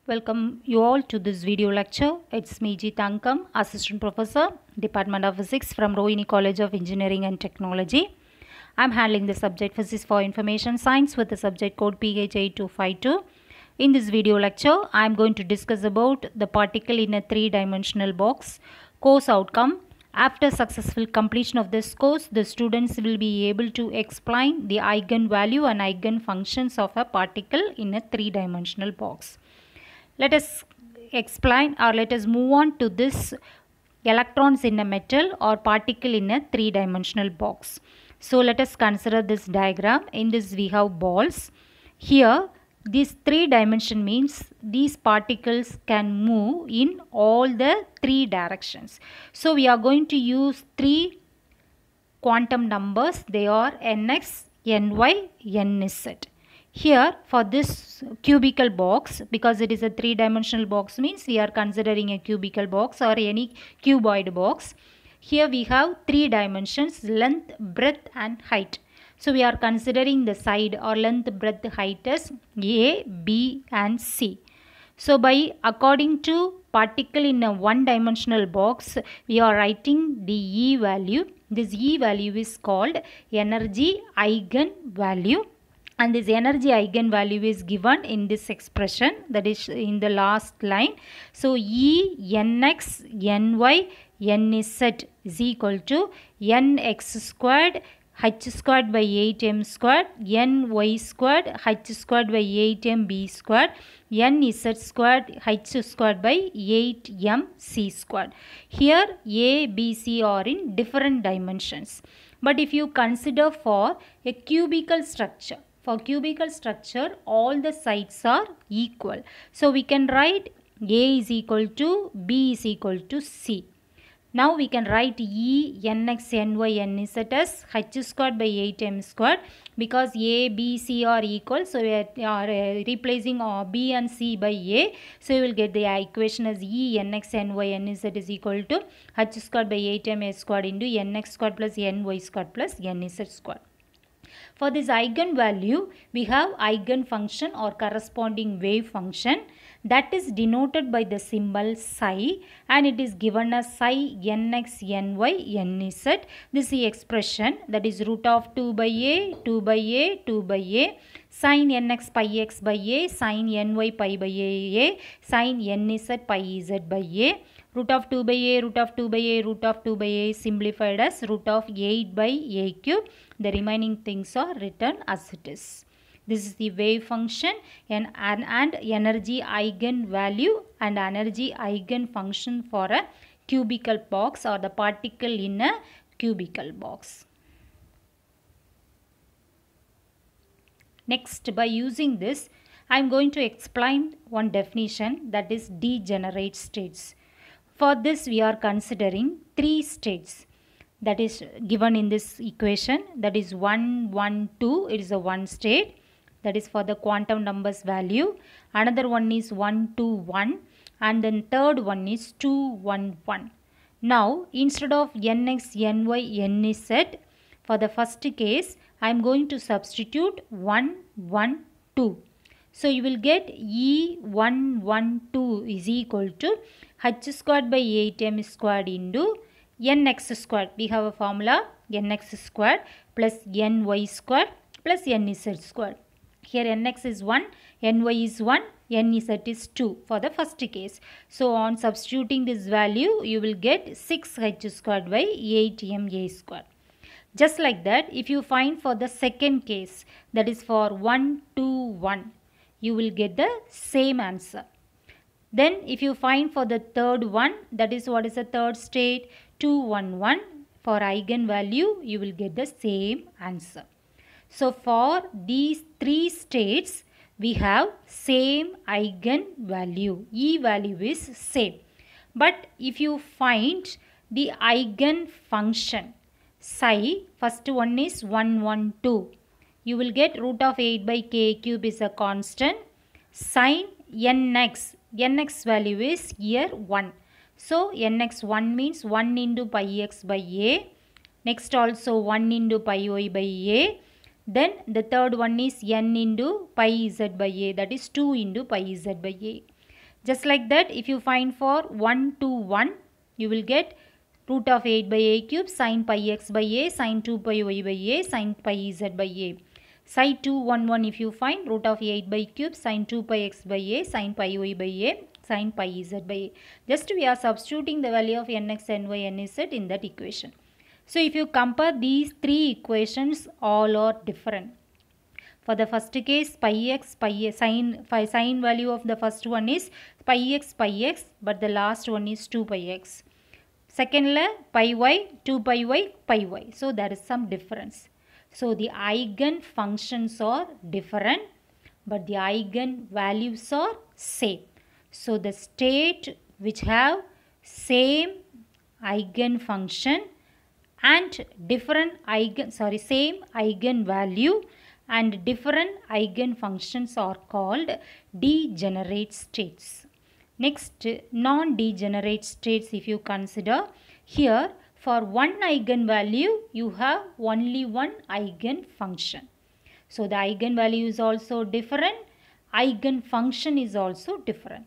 Welcome you all to this video lecture. It's me Tankam, Assistant Professor, Department of Physics from Rohini College of Engineering and Technology. I'm handling the subject Physics for Information Science with the subject code PH8252. In this video lecture, I'm going to discuss about the particle in a three-dimensional box, course outcome. After successful completion of this course, the students will be able to explain the eigenvalue and eigenfunctions of a particle in a three-dimensional box. Let us explain or let us move on to this electrons in a metal or particle in a three-dimensional box. So let us consider this diagram. In this we have balls. Here this three dimension means these particles can move in all the three directions. So we are going to use three quantum numbers. They are nx, ny, nz. Here for this cubical box, because it is a three-dimensional box, means we are considering a cubical box or any cuboid box. Here we have three dimensions: length, breadth and height. So we are considering the side or length, breadth, height as A, B and C. So according to particle in a one-dimensional box, we are writing the E value. This E value is called energy eigenvalue. And this energy eigenvalue is given in this expression, that is in the last line. So E nx ny nz is equal to nx squared h squared by 8m squared ny squared h squared by 8mb squared nz squared h squared by 8mc squared. Here A, B, C are in different dimensions. But if you consider for a cubical structure, for cubical structure, all the sides are equal. So we can write A is equal to B is equal to C. Now we can write E nx ny nz as h squared by 8m squared, because A, B, C are equal. So we are replacing B and C by A. So you will get the equation as E nx ny nz is equal to h squared by 8m squared into nx squared plus ny squared plus nz squared. For this eigenvalue, we have eigenfunction or corresponding wave function that is denoted by the symbol psi, and it is given as psi nx ny nz. This is the expression, that is root of 2 by a, 2 by a, 2 by a, sin nx pi x by a, sin ny pi by a, sin nz pi z by a. Root of 2 by a, root of 2 by a, root of 2 by a simplified as root of 8 by a cube. The remaining things are written as it is. This is the wave function and energy eigenvalue and energy eigenfunction for a cubical box or the particle in a cubical box. Next, by using this, I am going to explain one definition, that is degenerate states. For this we are considering three states that is given in this equation, that is 1, 1, 2, it is a one state, that is for the quantum numbers value. Another one is 1, 2, 1 and then third one is 2, 1, 1. Now instead of nx, ny, nz, for the first case I am going to substitute 1, 1, 2. So you will get E1, 1, 2 is equal to h squared by 8m squared into nx squared. We have a formula nx squared plus ny squared plus nz squared. Here nx is 1, ny is 1, nz is 2 for the first case. So on substituting this value, you will get 6h squared by 8ma squared. Just like that, if you find for the second case, that is for 1, 2, 1, you will get the same answer. Then if you find for the third one, that is what is the third state, 2, 1, 1, for eigenvalue you will get the same answer. So for these three states we have same eigenvalue. E value is same. But if you find the eigenfunction psi, first one is 1, 1, 2. You will get root of 8 by k cube is a constant. Sin nx, nx value is here 1. So nx 1 means 1 into pi x by a. Next also 1 into pi y by a. Then the third one is n into pi z by a, that is 2 into pi z by a. Just like that, if you find for 1 to 1, you will get root of 8 by a cube sin pi x by a sin 2 pi y by a sin pi z by a. Psi 2 1 1, if you find root of 8 by cube sin 2 pi x by a sin pi y by a sin pi z by a. Just we are substituting the value of nx, ny, nz in that equation. So if you compare these three equations, all are different. For the first case, pi x, sin value of the first one is pi x, but the last one is 2 pi x. Second pi y, 2 pi y, pi y. So there is some difference. So the eigen functions are different, but the eigen values are same. So the state which have same eigen function and different same eigen value and different eigen functions are called degenerate states. Next, non-degenerate states, if you consider, here for one eigenvalue you have only one eigen function. So the eigenvalue is also different, eigen function is also different.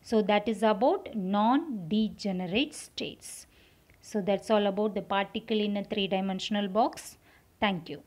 So that is about non-degenerate states. So that's all about the particle in a three-dimensional box. Thank you.